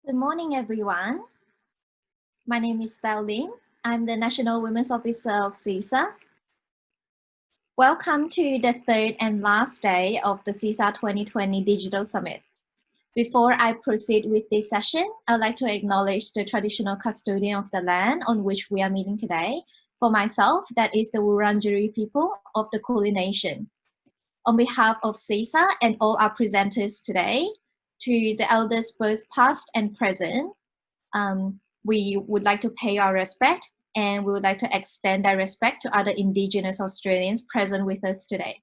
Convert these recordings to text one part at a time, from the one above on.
Good morning, everyone. My name is Bao Lin. I'm the National Women's Officer of CISA. Welcome to the third and last day of the CISA 2020 Digital Summit. Before I proceed with this session, I'd like to acknowledge the traditional custodian of the land on which we are meeting today. For myself, that is the Wurundjeri people of the Kulin Nation. On behalf of CISA and all our presenters today, to the elders both past and present, we would like to pay our respect, and we would like to extend that respect to other Indigenous Australians present with us today.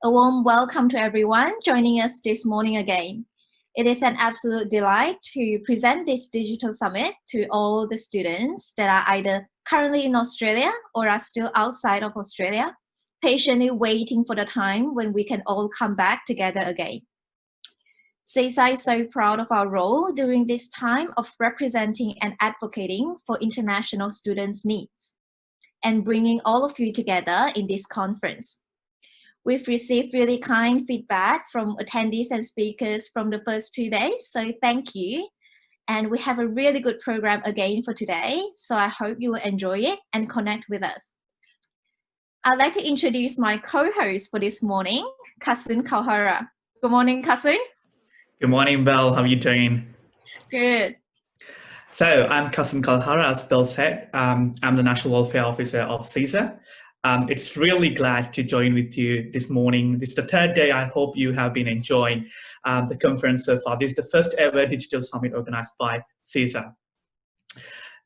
A warm welcome to everyone joining us this morning again. It is an absolute delight to present this digital summit to all the students that are either currently in Australia or are still outside of Australia, patiently waiting for the time when we can all come back together again. CISA is so proud of our role during this time of representing and advocating for international students' needs and bringing all of you together in this conference. We've received really kind feedback from attendees and speakers from the first 2 days, so thank you. And we have a really good program again for today, so I hope you will enjoy it and connect with us. I'd like to introduce my co-host for this morning, Kasun Kalhara. Good morning, Kasun. Good morning, Belle. How are you doing? Good. So I'm Kasun Kalhara, as Belle said. I'm the National Welfare Officer of CISA. It's really glad to join with you this morning. This is the third day. I hope you have been enjoying the conference so far. This is the first ever digital summit organized by CISA.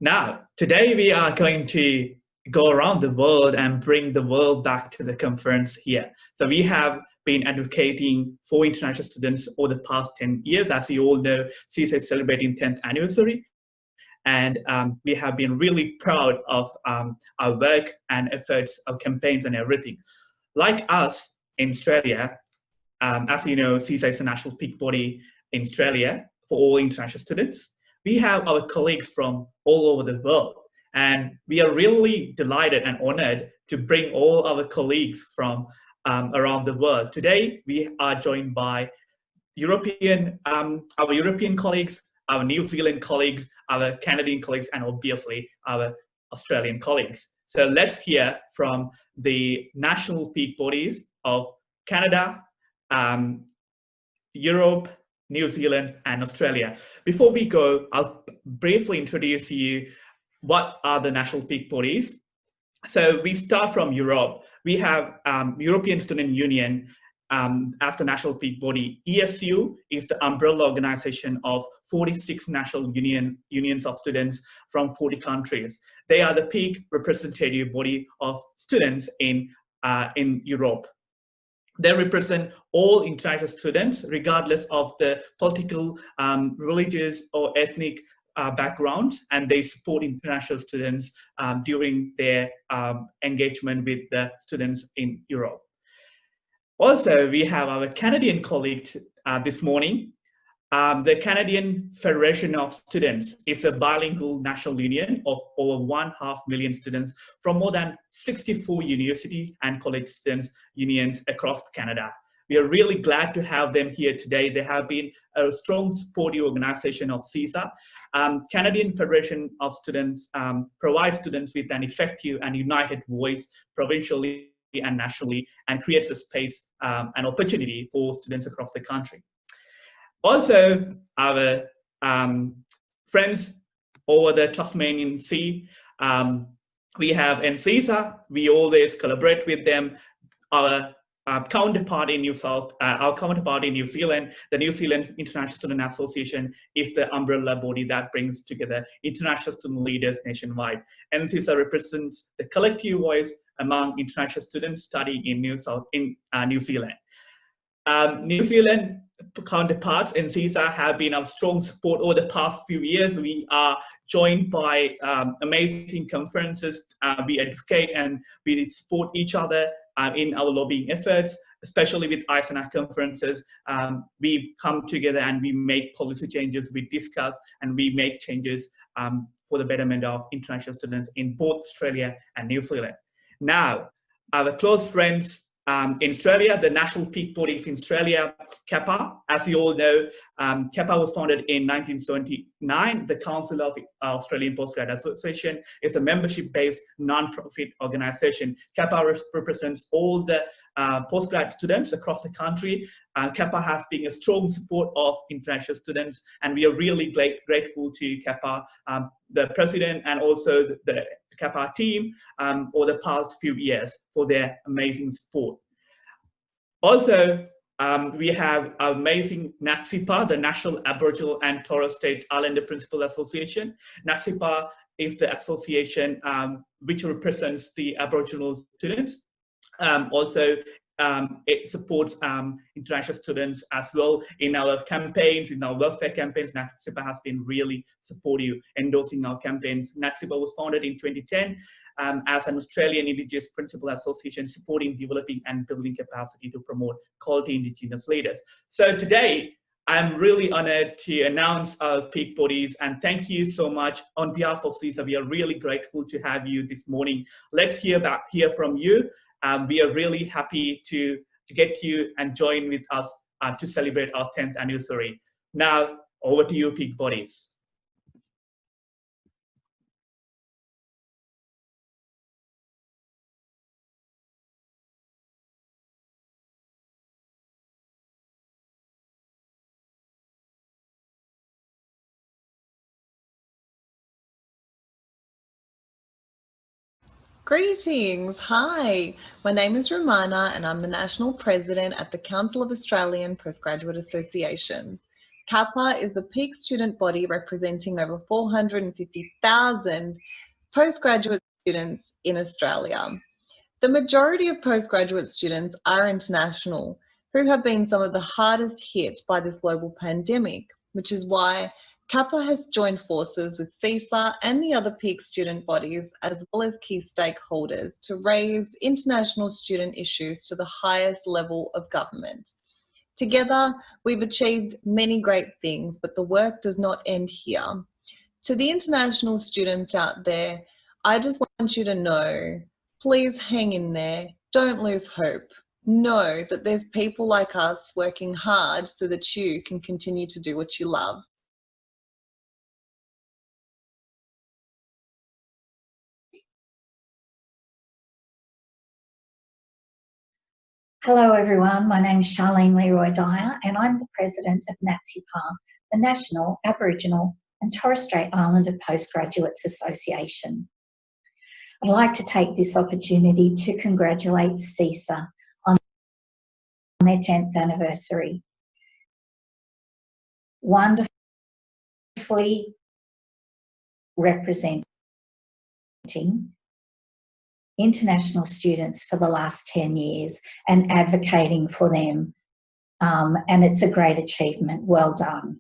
Now, today we are going to go around the world and bring the world back to the conference here. So we have been advocating for international students over the past 10 years. As you all know, CISA is celebrating 10th anniversary. And we have been really proud of our work and efforts, of campaigns and everything. Like us in Australia, as you know, CISA is a national peak body in Australia for all international students. We have our colleagues from all over the world. And we are really delighted and honored to bring all our colleagues from around the world. Today, we are joined by our European colleagues, our New Zealand colleagues, our Canadian colleagues, and obviously our Australian colleagues. So let's hear from the national peak bodies of Canada, Europe, New Zealand, and Australia. Before we go, I'll briefly introduce you what are the national peak bodies. So we start from Europe. We have European Student Union as the national peak body. ESU is the umbrella organization of 46 national unions of students from 40 countries. They are the peak representative body of students in Europe. They represent all international students, regardless of the political, religious, or ethnic backgrounds, and they support international students during their engagement with the students in Europe. Also, we have our Canadian colleagues this morning. The Canadian Federation of Students is a bilingual national union of over 1.5 million students from more than 64 universities and college students unions across Canada. We are really glad to have them here today. They have been a strong supportive organization of CISA. Canadian Federation of Students provides students with an effective and united voice provincially and nationally, and creates a space and opportunity for students across the country. Also, our friends over the Tasmanian Sea, we have NZISA. We always collaborate with them. Our counterpart in New Zealand, the New Zealand International Student Association, is the umbrella body that brings together international student leaders nationwide. NZISA represents the collective voice among international students studying in New Zealand. New Zealand counterparts in CISA have been of strong support over the past few years. We are joined by amazing conferences. We advocate and we support each other in our lobbying efforts, especially with ISNA conferences. We come together and we make policy changes, we discuss, and we make changes for the betterment of international students in both Australia and New Zealand. Now, our close friends in Australia, the national peak bodies in Australia, Kappa. As you all know, Kappa was founded in 1979. The Council of Australian Postgraduate Association is a membership-based non-profit organization. Kappa represents all the postgrad students across the country. Kappa has been a strong support of international students, and we are really grateful to Kappa, the president, and also the Kappa team over the past few years for their amazing support. Also, we have amazing NZISA, the National Aboriginal and Torres Strait Islander Principal Association. NZISA is the association which represents the Aboriginal students. It supports international students as well in our campaigns, in our welfare campaigns. NZISA has been really supportive, endorsing our campaigns. NZISA was founded in 2010 as an Australian Indigenous Principal Association, supporting, developing and building capacity to promote quality Indigenous leaders. So today, I'm really honored to announce our peak bodies, and thank you so much on behalf of CISA. We are really grateful to have you this morning. Let's hear from you. We are really happy to get you and join with us to celebrate our 10th anniversary. Now, over to you, peak bodies. Greetings, hi. My name is Romana and I'm the National President at the Council of Australian Postgraduate Associations. Kappa is the peak student body representing over 450,000 postgraduate students in Australia. The majority of postgraduate students are international, who have been some of the hardest hit by this global pandemic, which is why Kappa has joined forces with CISA and the other peak student bodies, as well as key stakeholders, to raise international student issues to the highest level of government. Together, we've achieved many great things, but the work does not end here. To the international students out there, I just want you to know, please hang in there, don't lose hope. Know that there's people like us working hard so that you can continue to do what you love. Hello everyone, my name is Charlene Leroy-Dyer and I'm the President of NZISA, the National Aboriginal and Torres Strait Islander Postgraduates Association. I'd like to take this opportunity to congratulate CISA on their 10th anniversary. Wonderfully representing international students for the last 10 years and advocating for them, and it's a great achievement. Well done.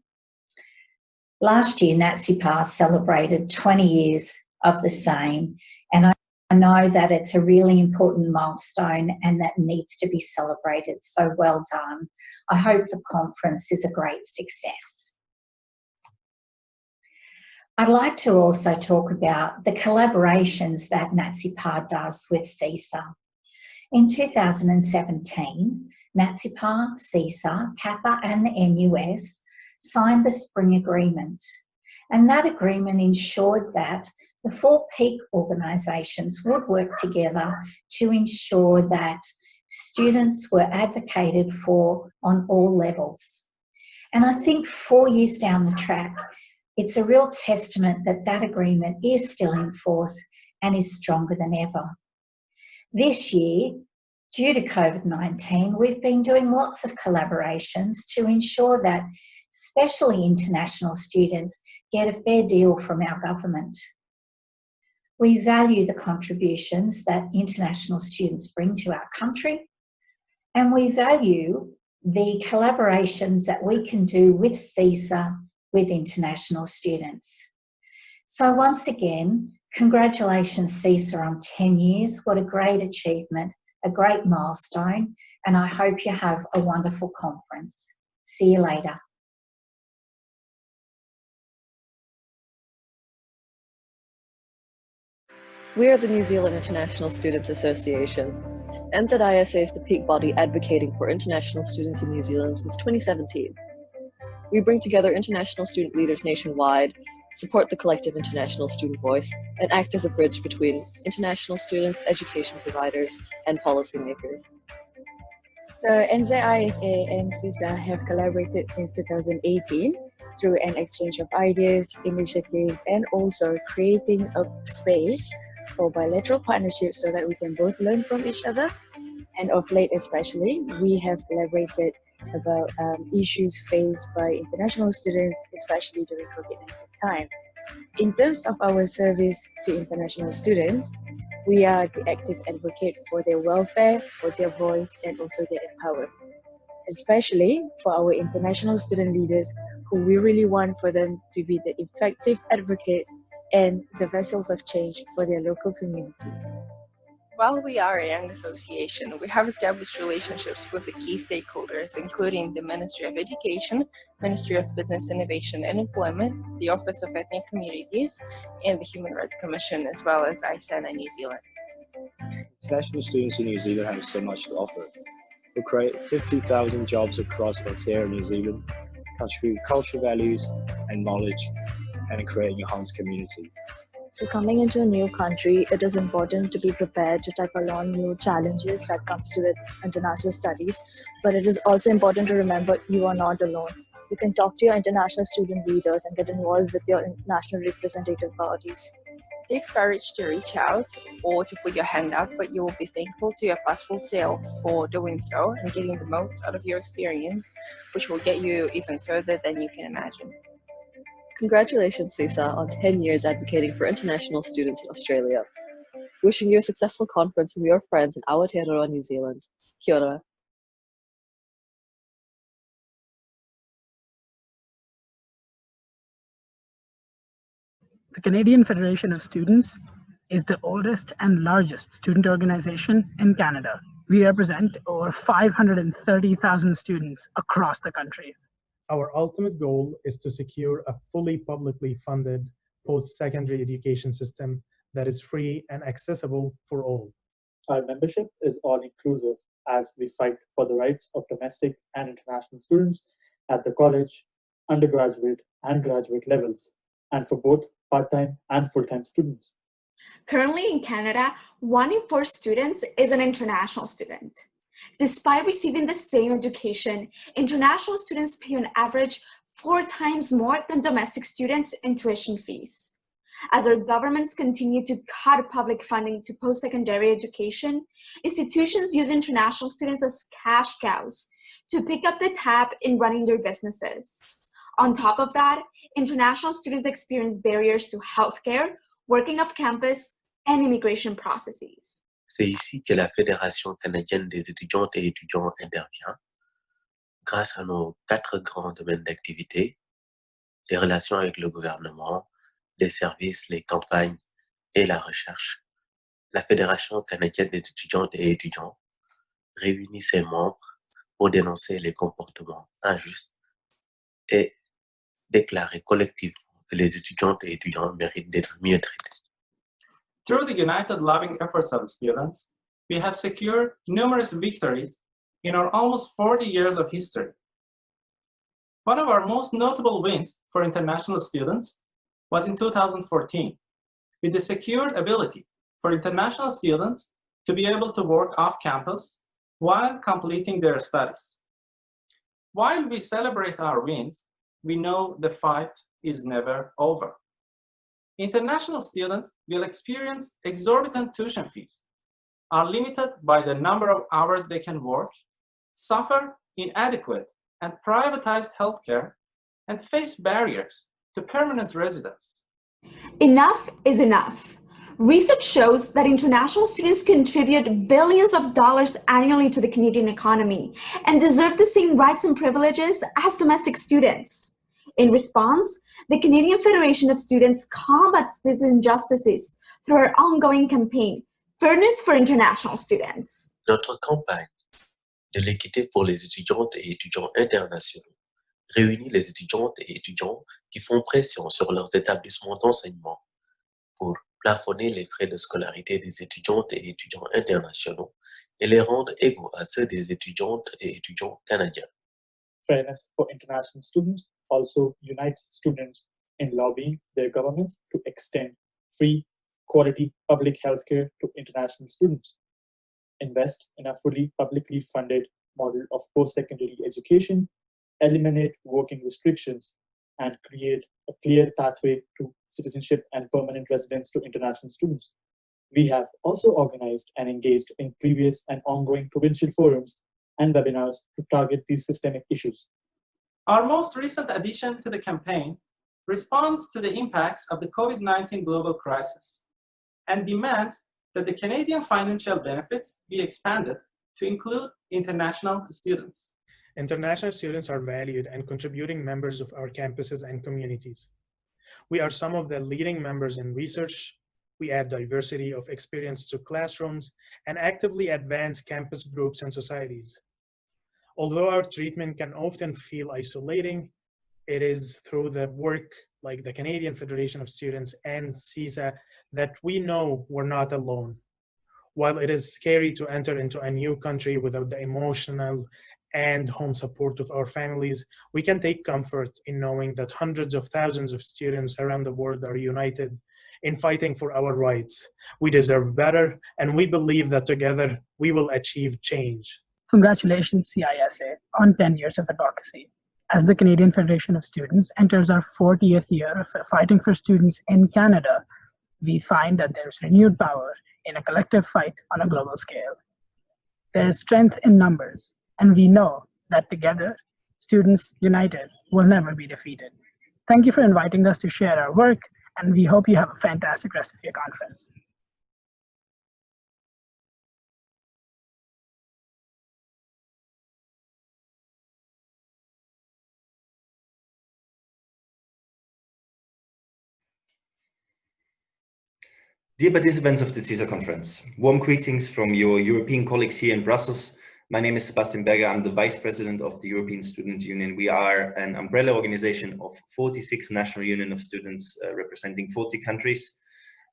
Last year, NZISA celebrated 20 years of the same, and I know that it's a really important milestone and that needs to be celebrated, so well done. I hope the conference is a great success. I'd like to also talk about the collaborations that NZISA does with CISA. In 2017, NZISA, CISA, Kappa and the NUS signed the Spring Agreement, and that agreement ensured that the four peak organisations would work together to ensure that students were advocated for on all levels. And I think 4 years down the track, it's a real testament that that agreement is still in force and is stronger than ever. This year, due to COVID-19, we've been doing lots of collaborations to ensure that especially international students get a fair deal from our government. We value the contributions that international students bring to our country, and we value the collaborations that we can do with CISA with international students. So once again, congratulations CISA on 10 years. What a great achievement, a great milestone, and I hope you have a wonderful conference. See you later. We are the New Zealand International Students Association. NZISA is the peak body advocating for international students in New Zealand since 2017. We bring together international student leaders nationwide, support the collective international student voice, and act as a bridge between international students, education providers, and policymakers. So NZISA and CISA have collaborated since 2018 through an exchange of ideas, initiatives, and also creating a space for bilateral partnerships so that we can both learn from each other. And of late especially, we have collaborated about issues faced by international students, especially during COVID-19 time. In terms of our service to international students, we are the active advocate for their welfare, for their voice, and also their empowerment. Especially for our international student leaders, who we really want for them to be the effective advocates and the vessels of change for their local communities. While we are a young association, we have established relationships with the key stakeholders, including the Ministry of Education, Ministry of Business Innovation and Employment, the Office of Ethnic Communities, and the Human Rights Commission, as well as CISA in New Zealand. International students in New Zealand have so much to offer. We create 50,000 jobs across Ontario, New Zealand, contribute cultural values and knowledge, and create enhanced communities. So coming into a new country, it is important to be prepared to tackle on new challenges that comes with international studies. But it is also important to remember you are not alone. You can talk to your international student leaders and get involved with your national representative bodies. It takes courage to reach out or to put your hand up, but you will be thankful to your past full self for doing so and getting the most out of your experience, which will get you even further than you can imagine. Congratulations, CISA, on 10 years advocating for international students in Australia. Wishing you a successful conference from your friends in Aotearoa, New Zealand. Kia ora. The Canadian Federation of Students is the oldest and largest student organization in Canada. We represent over 530,000 students across the country. Our ultimate goal is to secure a fully publicly funded post-secondary education system that is free and accessible for all. Our membership is all-inclusive as we fight for the rights of domestic and international students at the college, undergraduate, and graduate levels, and for both part-time and full-time students. Currently in Canada, 1 in 4 students is an international student. Despite receiving the same education, international students pay on average 4 times more than domestic students in tuition fees. As our governments continue to cut public funding to post-secondary education, institutions use international students as cash cows to pick up the tab in running their businesses. On top of that, international students experience barriers to healthcare, working off campus, and immigration processes. C'est ici que la Fédération canadienne des étudiantes et étudiants intervient, grâce à nos 4 grands domaines d'activité, les relations avec le gouvernement, les services, les campagnes et la recherche. La Fédération canadienne des étudiantes et étudiants réunit ses membres pour dénoncer les comportements injustes et déclarer collectivement que les étudiantes et étudiants méritent d'être mieux traités. Through the united loving efforts of the students, we have secured numerous victories in our almost 40 years of history. One of our most notable wins for international students was in 2014, with the secured ability for international students to be able to work off campus while completing their studies. While we celebrate our wins, we know the fight is never over. International students will experience exorbitant tuition fees, are limited by the number of hours they can work, suffer inadequate and privatized healthcare, and face barriers to permanent residence. Enough is enough. Research shows that international students contribute billions of dollars annually to the Canadian economy and deserve the same rights and privileges as domestic students. In response, the Canadian Federation of Students combats these injustices through our ongoing campaign, Fairness for International Students. Notre campagne de l'équité pour les étudiantes et étudiants internationaux réunit les étudiantes et étudiants qui font pression sur leurs établissements d'enseignement pour plafonner les frais de scolarité des étudiantes et étudiants internationaux et les rendre égaux à ceux des étudiantes et étudiants canadiens. Fairness for international students also unites students in lobbying their governments to extend free, quality public healthcare to international students. Invest in a fully publicly funded model of post-secondary education, eliminate working restrictions, and create a clear pathway to citizenship and permanent residence to international students. We have also organized and engaged in previous and ongoing provincial forums and webinars to target these systemic issues. Our most recent addition to the campaign responds to the impacts of the COVID-19 global crisis and demands that the Canadian financial benefits be expanded to include international students. International students are valued and contributing members of our campuses and communities. We are some of the leading members in research. We add diversity of experience to classrooms and actively advance campus groups and societies. Although our treatment can often feel isolating, it is through the work like the Canadian Federation of Students and CISA that we know we're not alone. While it is scary to enter into a new country without the emotional and home support of our families, we can take comfort in knowing that hundreds of thousands of students around the world are united in fighting for our rights. We deserve better, and we believe that together we will achieve change. Congratulations, CISA, on 10 years of advocacy. As the Canadian Federation of Students enters our 40th year of fighting for students in Canada, we find that there is renewed power in a collective fight on a global scale. There is strength in numbers, and we know that together, students united will never be defeated. Thank you for inviting us to share our work, and we hope you have a fantastic rest of your conference. Dear participants of the CISA conference, warm greetings from your European colleagues here in Brussels. My name is Sebastian Berger. I'm the Vice President of the European Student Union. We are an umbrella organization of 46 national union of students representing 40 countries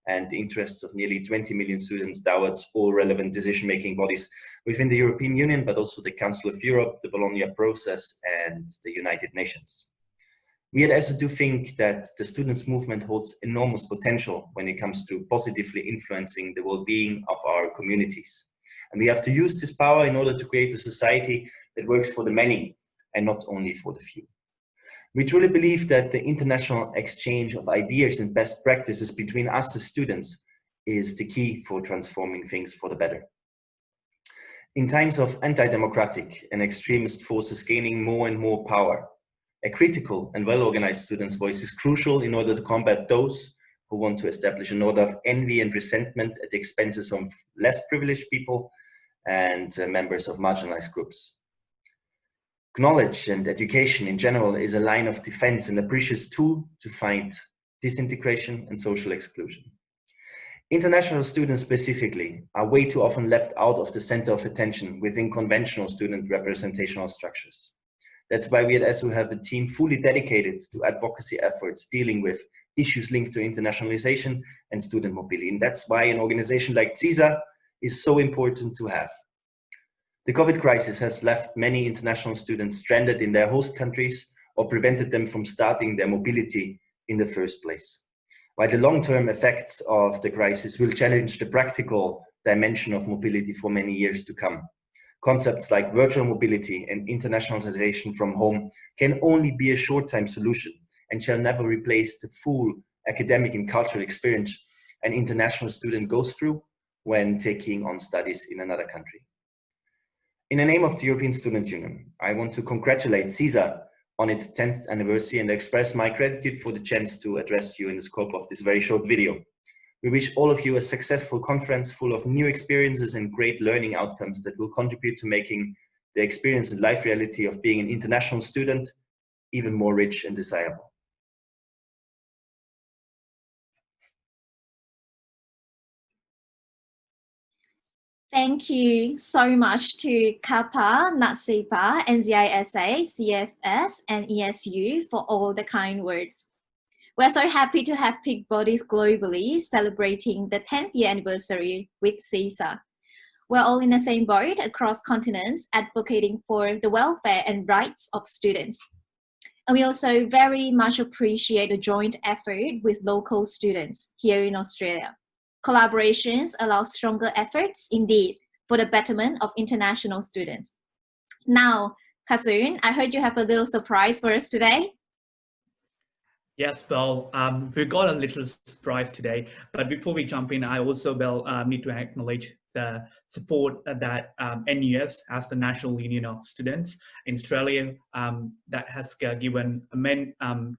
and the interests of nearly 20 million students towards all relevant decision-making bodies within the European Union, but also the Council of Europe, the Bologna process, and the United Nations. We at ESO do think that the students' movement holds enormous potential when it comes to positively influencing the well-being of our communities. And we have to use this power in order to create a society that works for the many and not only for the few. We truly believe that the international exchange of ideas and best practices between us as students is the key for transforming things for the better. In times of anti-democratic and extremist forces gaining more and more power, a critical and well-organized students' voice is crucial in order to combat those who want to establish an order of envy and resentment at the expenses of less privileged people and members of marginalized groups. Knowledge and education in general is a line of defense and a precious tool to fight disintegration and social exclusion. International students specifically are way too often left out of the center of attention within conventional student representational structures. That's why we at ESO have a team fully dedicated to advocacy efforts dealing with issues linked to internationalization and student mobility. And that's why an organization like CISA is so important to have. The COVID crisis has left many international students stranded in their host countries or prevented them from starting their mobility in the first place. While the long-term effects of the crisis will challenge the practical dimension of mobility for many years to come. Concepts like virtual mobility and internationalization from home can only be a short-time solution and shall never replace the full academic and cultural experience an international student goes through when taking on studies in another country. In the name of the European Student Union, I want to congratulate CISA on its 10th anniversary and express my gratitude for the chance to address you in the scope of this very short video. We wish all of you a successful conference full of new experiences and great learning outcomes that will contribute to making the experience and life reality of being an international student even more rich and desirable. Thank you so much to Kappa, NZISA, NZISA, CFS, and ESU for all the kind words. We're so happy to have peak bodies globally celebrating the 10th year anniversary with CISA. We're all in the same boat across continents, advocating for the welfare and rights of students. And we also very much appreciate the joint effort with local students here in Australia. Collaborations allow stronger efforts indeed for the betterment of international students. Now, Kasun, I heard you have a little surprise for us today. Yes, Belle, we've got a little surprise today, but before we jump in, I also, Belle, need to acknowledge the support that NUS, as the National Union of Students in Australia, that has given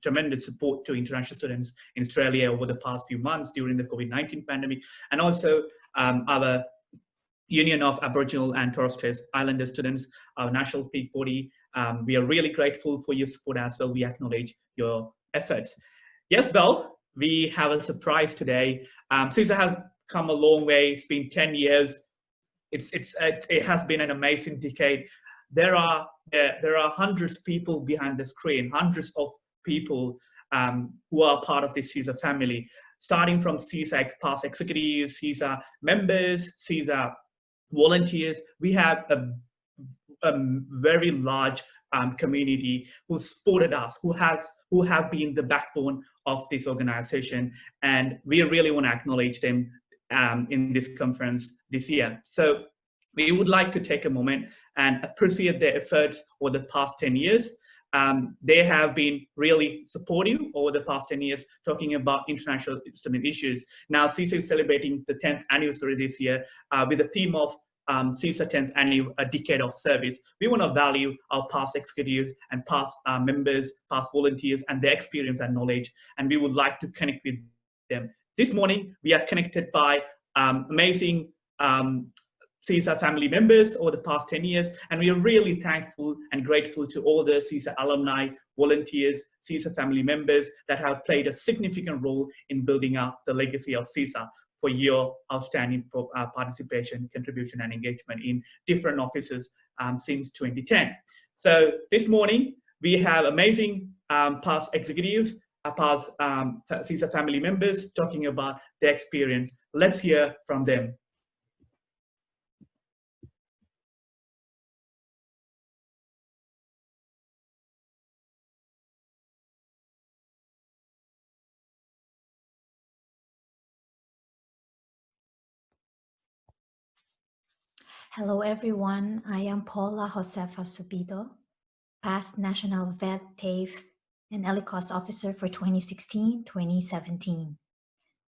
tremendous support to international students in Australia over the past few months during the COVID-19 pandemic, and also our Union of Aboriginal and Torres Strait Islander students, our national peak body. We are really grateful for your support as well. We acknowledge your efforts. Yes, Belle, we have a surprise today. CISA has come a long way. It's been 10 years. It has been an amazing decade. There are hundreds of people behind the screen, hundreds of people who are part of this CISA family, starting from CISA past executives, CISA members, CISA volunteers. We have a very large community who supported us, who have been the backbone of this organization, and we really want to acknowledge them in this conference this year. So we would like to take a moment and appreciate their efforts over the past 10 years. They have been really supportive over the past 10 years, talking about international student issues. Now, CISA is celebrating the 10th anniversary this year with the theme of CISA 10th annual decade of service. We want to value our past executives and past members, past volunteers, and their experience and knowledge, and we would like to connect with them. This morning, we are connected by amazing CISA family members over the past 10 years, and we are really thankful and grateful to all the CISA alumni, volunteers, CISA family members that have played a significant role in building up the legacy of CISA, for your outstanding participation, contribution, and engagement in different offices since 2010. So this morning, we have amazing past executives, past CISA family members talking about their experience. Let's hear from them. Hello everyone, I am Paula Josefa Subido, past National Vet, TAFE, and ELICOS officer for 2016-2017.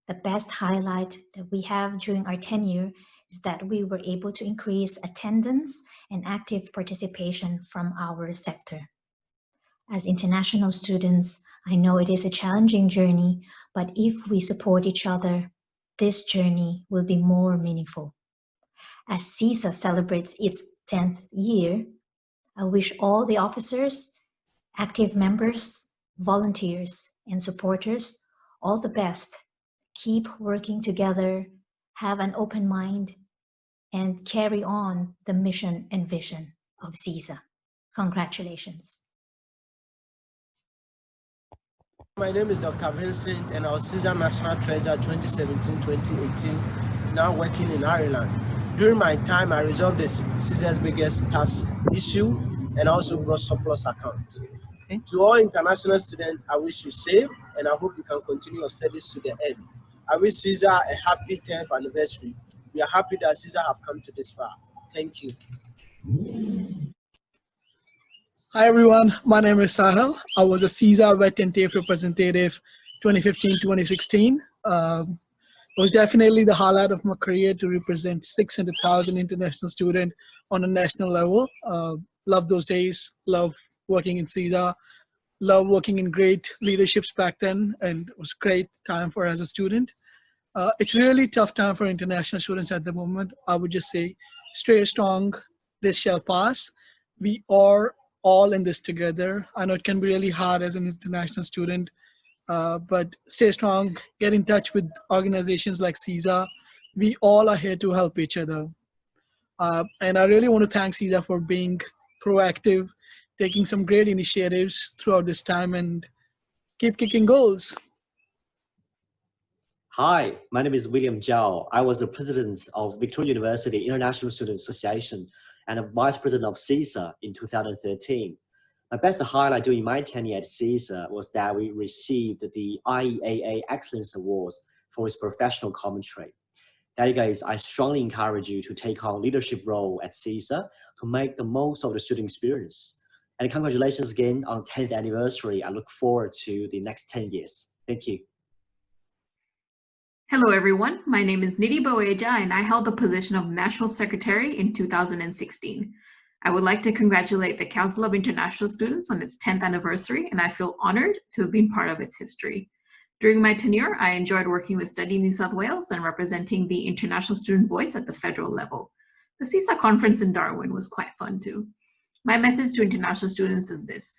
The best highlight that we have during our tenure is that we were able to increase attendance and active participation from our sector. As international students, I know it is a challenging journey, but if we support each other, this journey will be more meaningful. As CISA celebrates its 10th year, I wish all the officers, active members, volunteers, and supporters all the best. Keep working together, have an open mind, and carry on the mission and vision of CISA. Congratulations. My name is Dr. Vincent, and I was CISA National Treasurer 2017-2018, now working in Ireland. During my time, I resolved the CISA's biggest tax issue and also brought surplus accounts. Okay. To all international students, I wish you safe, and I hope you can continue your studies to the end. I wish CISA a happy 10th anniversary. We are happy that CISA have come to this far. Thank you. Hi everyone, my name is Sahil. I was a CISA Vet and TAFE representative 2015-2016. It was definitely the highlight of my career to represent 600,000 international students on a national level. Love those days, love working in CISA, love working in great leaderships back then, and it was a great time for as a student. It's really tough time for international students at the moment. I would just say, stay strong, this shall pass. We are all in this together. I know it can be really hard as an international student, but stay strong, get in touch with organizations like CISA. We all are here to help each other. And I really want to thank CISA for being proactive, taking some great initiatives throughout this time, and keep kicking goals. Hi, my name is William Zhao. I was the president of Victoria University International Students Association and a vice president of CISA in 2013. My best highlight during my tenure at CISA was that we received the IEAA Excellence Awards for its professional commentary. Delegates, I strongly encourage you to take on a leadership role at CISA to make the most of the student experience. And congratulations again on 10th anniversary. I look forward to the next 10 years. Thank you. Hello, everyone. My name is Niti Bowman, and I held the position of National Secretary in 2016. I would like to congratulate the Council of International Students on its 10th anniversary, and I feel honored to have been part of its history. During my tenure, I enjoyed working with Study New South Wales and representing the international student voice at the federal level. The CISA conference in Darwin was quite fun too. My message to international students is this: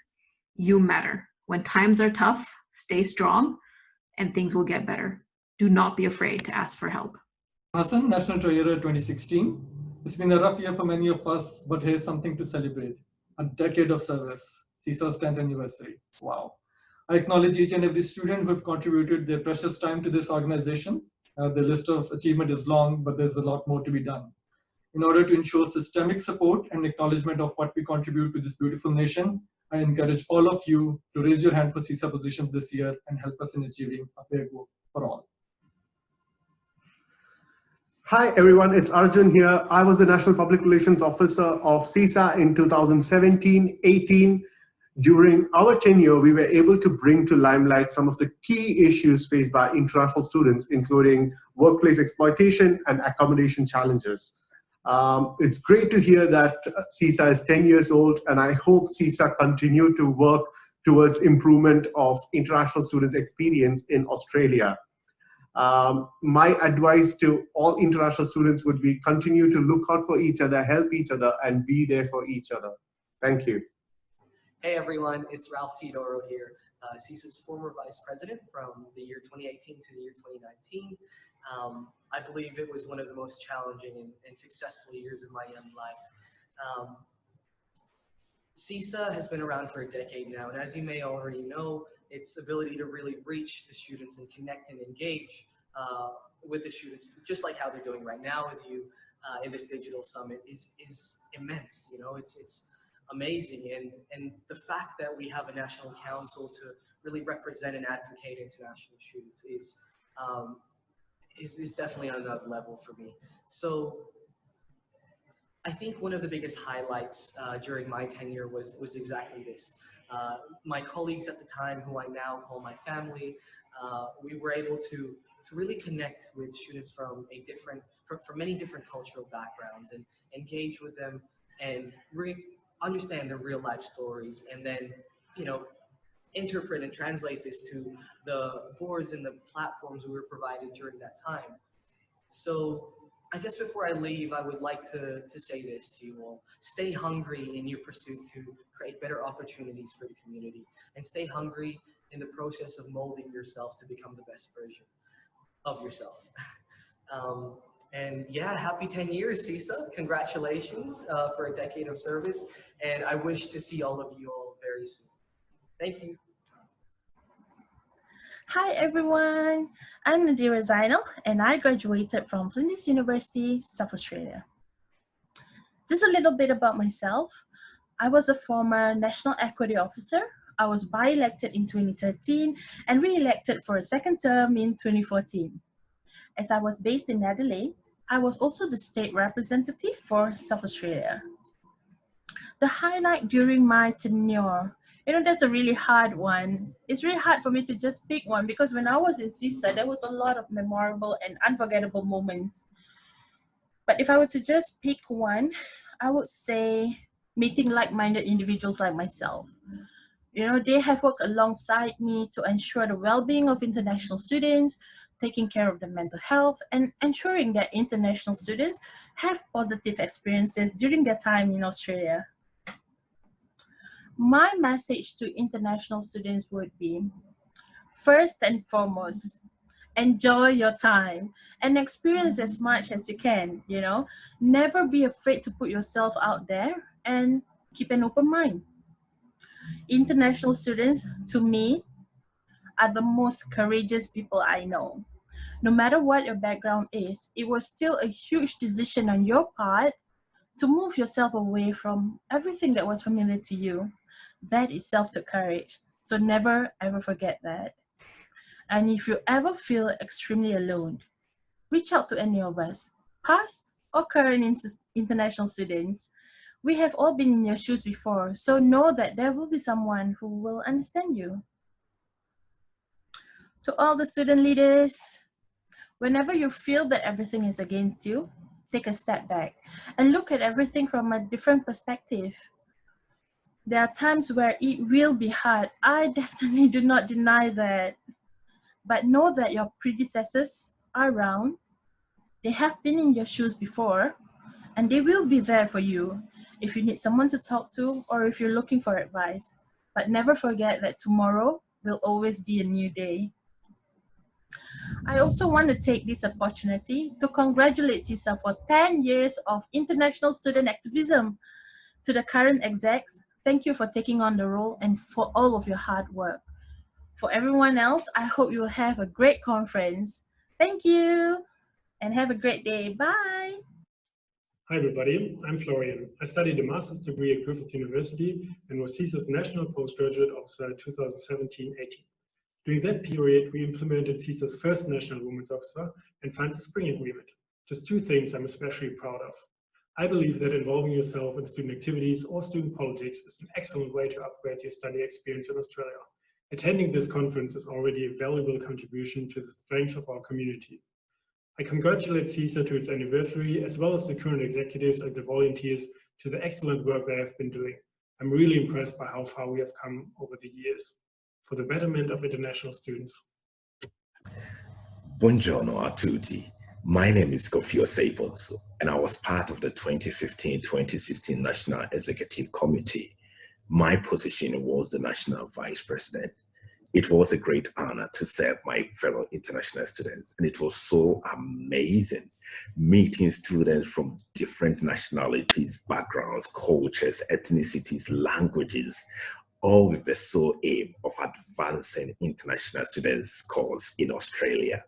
you matter. When times are tough, stay strong, and things will get better. Do not be afraid to ask for help. Hassan, National Treasurer 2016. It's been a rough year for many of us, but here's something to celebrate. A decade of service, CISA's 10th anniversary. Wow. I acknowledge each and every student who have contributed their precious time to this organization. The list of achievement is long, but there's a lot more to be done. In order to ensure systemic support and acknowledgement of what we contribute to this beautiful nation, I encourage all of you to raise your hand for CISA positions this year and help us in achieving a fair go for all. Hi everyone, it's Arjun here. I was the National Public Relations Officer of CISA in 2017-18. During our tenure, we were able to bring to limelight some of the key issues faced by international students, including workplace exploitation and accommodation challenges. It's great to hear that CISA is 10 years old, and I hope CISA continue to work towards improvement of international students' experience in Australia. My advice to all international students would be continue to look out for each other, help each other, and be there for each other. Thank you. Hey everyone, it's Ralph Teodoro here, CISA's former vice president from the year 2018 to the year 2019. I believe it was one of the most challenging and successful years of my young life. CISA has been around for a decade now, and as you may already know, its ability to really reach the students and connect and engage with the students, just like how they're doing right now with you in this digital summit, is immense. You know, it's amazing, and the fact that we have a national council to really represent and advocate international students is definitely on another level for me. So I think one of the biggest highlights during my tenure was exactly this. My colleagues at the time, who I now call my family, we were able to really connect with students from many different cultural backgrounds and engage with them and understand their real life stories, and then, you know, interpret and translate this to the boards and the platforms we were provided during that time. So I guess before I leave, I would like to say this to you all. Stay hungry in your pursuit to create better opportunities for the community, and stay hungry in the process of molding yourself to become the best version of yourself. And yeah, happy 10 years, CISA. Congratulations for a decade of service, and I wish to see all of you all very soon. Thank you. Hi everyone, I'm Nadira Zainal, and I graduated from Flinders University, South Australia. Just a little bit about myself. I was a former National Equity Officer. I was by-elected in 2013 and re-elected for a second term in 2014. As I was based in Adelaide, I was also the state representative for South Australia. The highlight during my tenure, you know, that's a really hard one. It's really hard for me to just pick one, because when I was in CISA, there was a lot of memorable and unforgettable moments. But if I were to just pick one, I would say meeting like-minded individuals like myself. You know, they have worked alongside me to ensure the well-being of international students, taking care of their mental health, and ensuring that international students have positive experiences during their time in Australia. My message to international students would be, first and foremost, enjoy your time and experience as much as you can, you know. Never be afraid to put yourself out there and keep an open mind. International students, to me, are the most courageous people I know. No matter what your background is, it was still a huge decision on your part to move yourself away from everything that was familiar to you. That itself took courage. So never ever forget that. And if you ever feel extremely alone, reach out to any of us, past or current international students. We have all been in your shoes before, so know that there will be someone who will understand you. To all the student leaders, whenever you feel that everything is against you, take a step back and look at everything from a different perspective. There are times where it will be hard. I definitely do not deny that. But know that your predecessors are around. They have been in your shoes before, and they will be there for you if you need someone to talk to or if you're looking for advice. But never forget that tomorrow will always be a new day. I also want to take this opportunity to congratulate CISA for 10 years of international student activism. To the current execs, thank you for taking on the role and for all of your hard work. For everyone else, I hope you will have a great conference. Thank you and have a great day. Bye. Hi everybody, I'm Florian. I studied a master's degree at Griffith University and was CISA's National Postgraduate Officer in 2017-18. During that period, we implemented CISA's first National Women's Officer and signed the Spring Agreement. Just two things I'm especially proud of. I believe that involving yourself in student activities or student politics is an excellent way to upgrade your study experience in Australia. Attending this conference is already a valuable contribution to the strength of our community. I congratulate CISA to its anniversary, as well as the current executives and the volunteers to the excellent work they have been doing. I'm really impressed by how far we have come over the years for the betterment of international students. Buongiorno a tutti. My name is Kofio, and I was part of the 2015-2016 National Executive Committee. My position was the National Vice President. It was a great honor to serve my fellow international students, and it was so amazing meeting students from different nationalities, backgrounds, cultures, ethnicities, languages, all with the sole aim of advancing international students' cause in Australia.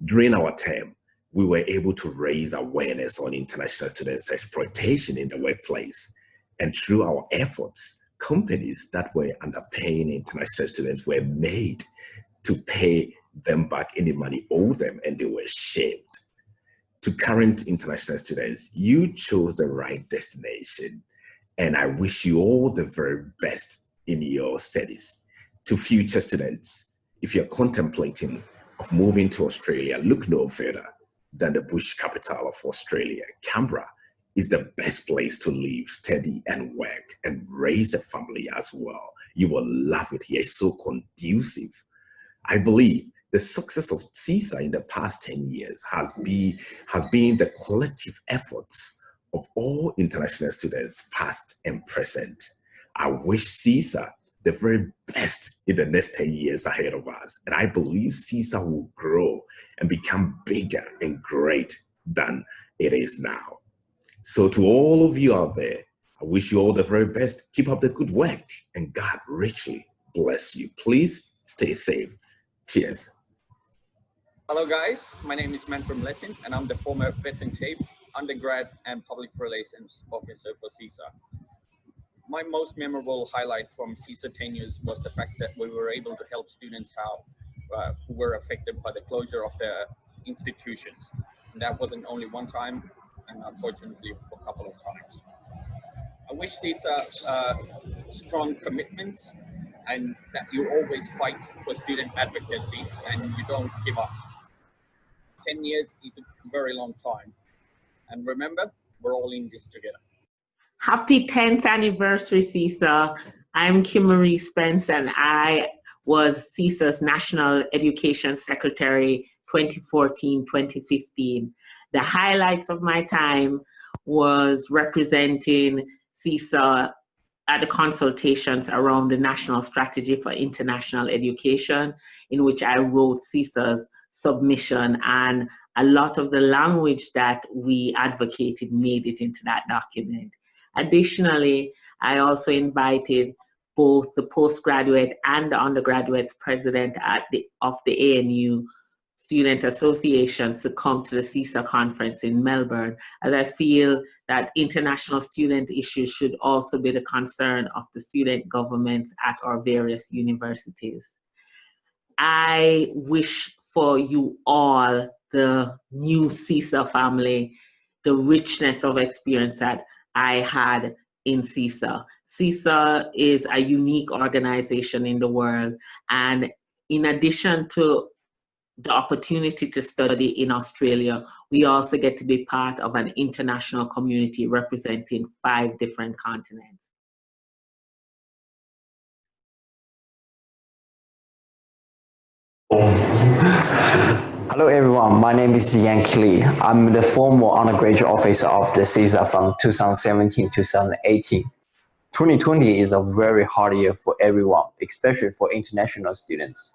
During our term, we were able to raise awareness on international students' exploitation in the workplace, and through our efforts, companies that were underpaying international students were made to pay them back any money owed them, and they were shamed. To current international students, you chose the right destination, and I wish you all the very best in your studies. To future students, if you're contemplating of moving to Australia, look no further than the bush capital of Australia. Canberra is the best place to live, study, and work, and raise a family as well. You will love it here. It's so conducive. I believe the success of CISA in the past 10 years has been the collective efforts of all international students, past and present. I wish CISA the very best in the next 10 years ahead of us. And I believe CISA will grow and become bigger and great than it is now. So to all of you out there, I wish you all the very best. Keep up the good work, and God richly bless you. Please stay safe. Cheers. Hello guys, my name is Man from Latin, and I'm the former veteran chief, undergrad and public relations officer for CISA. My most memorable highlight from CISA tenures was the fact that we were able to help students who were affected by the closure of their institutions. And that wasn't only one time, and unfortunately a couple of times. I wish CISA strong commitments, and that you always fight for student advocacy and you don't give up. 10 years is a very long time. And remember, we're all in this together. Happy 10th anniversary, CISA. I'm Kimmarie Spencer, and I was CISA's National Education Secretary 2014-2015. The highlights of my time was representing CISA at the consultations around the National Strategy for International Education, in which I wrote CISA's submission, and a lot of the language that we advocated made it into that document. Additionally, I also invited both the postgraduate and the undergraduate president of the ANU student associations to come to the CISA conference in Melbourne, as I feel that international student issues should also be the concern of the student governments at our various universities. I wish for you all, the new CISA family, the richness of experience that I had in CISA. CISA is a unique organization in the world, and in addition to the opportunity to study in Australia, we also get to be part of an international community representing 5 different continents. Hello everyone, my name is Yank. I'm the former undergraduate officer of the CISA from 2017-2018. 2020 is a very hard year for everyone, especially for international students.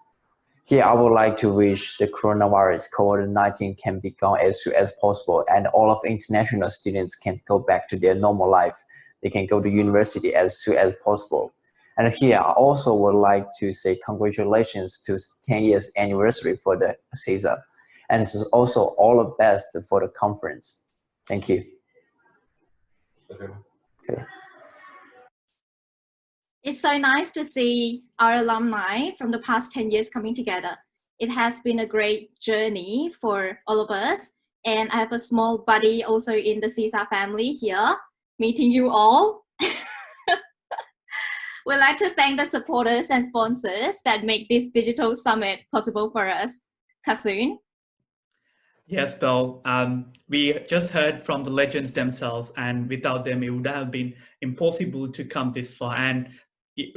Here, I would like to wish the coronavirus COVID-19 can be gone as soon as possible and all of international students can go back to their normal life. They can go to university as soon as possible. And here, I also would like to say congratulations to 10 years anniversary for the CISA, and also all the best for the conference. Thank you. Okay. It's so nice to see our alumni from the past 10 years coming together. It has been a great journey for all of us. And I have a small buddy also in the CISA family here, meeting you all. We'd like to thank the supporters and sponsors that make this digital summit possible for us. Kasun? Yes, Bill. We just heard from the legends themselves, and without them, it would have been impossible to come this far. And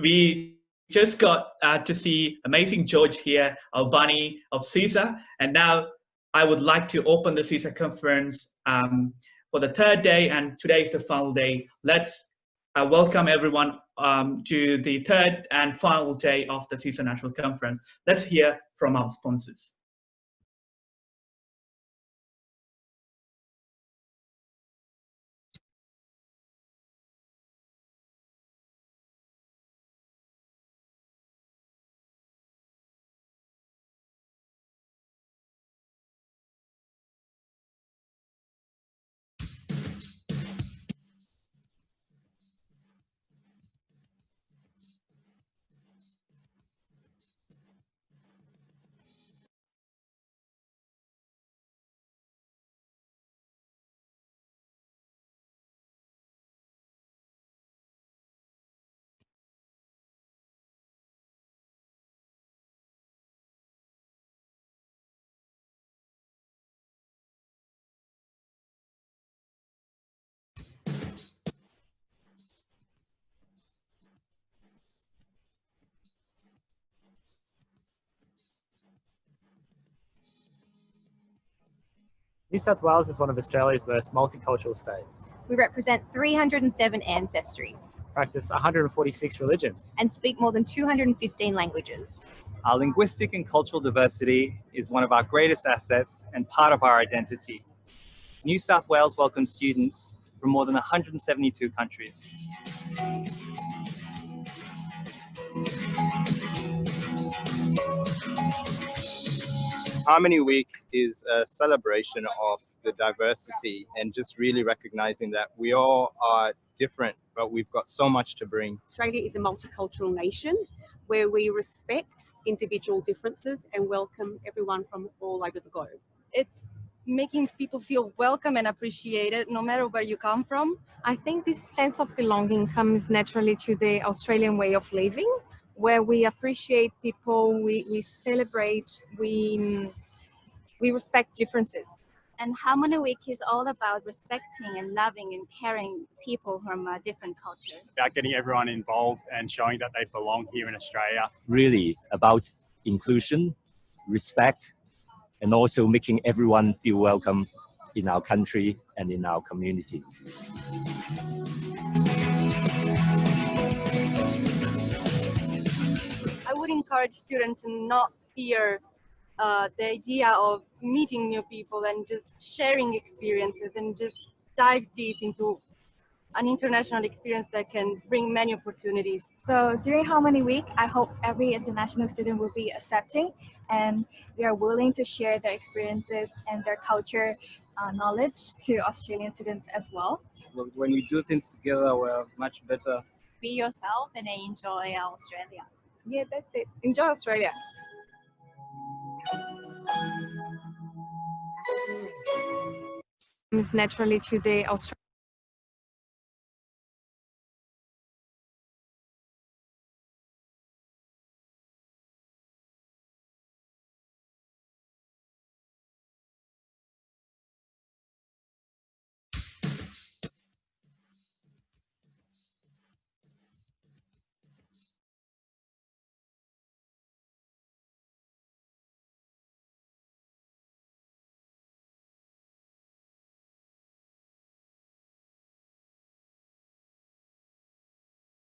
we just got to see amazing George here, our bunny of CISA. And now I would like to open the CISA conference for the 3rd day, and today is the final day. Let's welcome everyone to the 3rd and final day of the CISA National Conference. Let's hear from our sponsors. New South Wales is one of Australia's most multicultural states. We represent 307 ancestries, Practice 146 religions, and speak more than 215 languages. Our linguistic and cultural diversity is one of our greatest assets and part of our identity. New South Wales welcomes students from more than 172 countries. Harmony Week is a celebration of the diversity and just really recognizing that we all are different, but we've got so much to bring. Australia is a multicultural nation where we respect individual differences and welcome everyone from all over the globe. It's making people feel welcome and appreciated no matter where you come from. I think this sense of belonging comes naturally to the Australian way of living, where we appreciate people, we celebrate, we respect differences. And Harmony Week is all about respecting and loving and caring people from a different culture. About getting everyone involved and showing that they belong here in Australia. Really about inclusion, respect, and also making everyone feel welcome in our country and in our community. I would encourage students to not fear the idea of meeting new people and just sharing experiences and just dive deep into an international experience that can bring many opportunities. So during Harmony Week, I hope every international student will be accepting and they are willing to share their experiences and their culture knowledge to Australian students as well. When we do things together, we're much better. Be yourself and enjoy Australia. Yeah, that's it. Enjoy Australia. Naturally today, Australia.